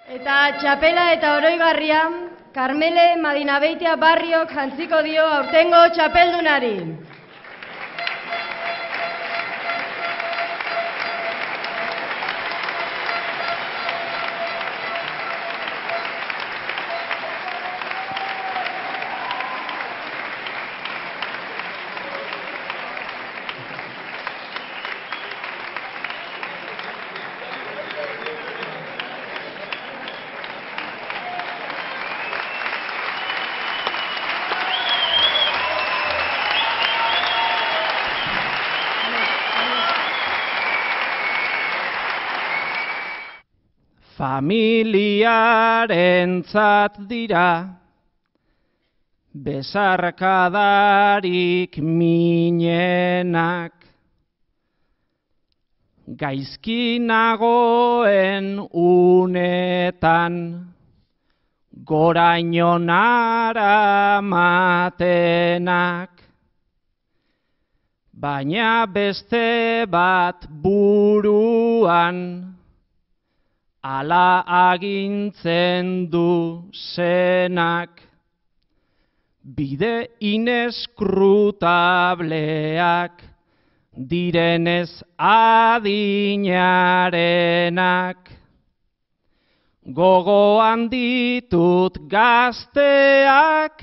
Eta txapela eta oroigarria, Karmele Madinabeitia Barriok jantziko dio aurtengo txapeldunari. Familiarentzat dira besarkadarik minenak, gaizki nagoen unetan goraino naramatenak, baina beste bat buruan ala agintzen du zenak, bide ineskrutableak direnez adinarenak, gogoan ditut gazteak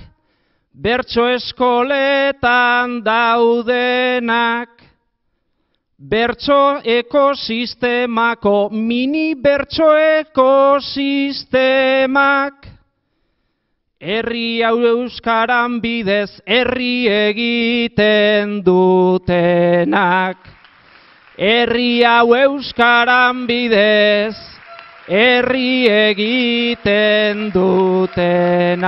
bertso eskoletan daudenak, bertso ekosistemako mini bertso ekosistemak, herri hau euskaran bidez herri egiten dutenak, herri hau euskaran bidez herri egiten dutenak.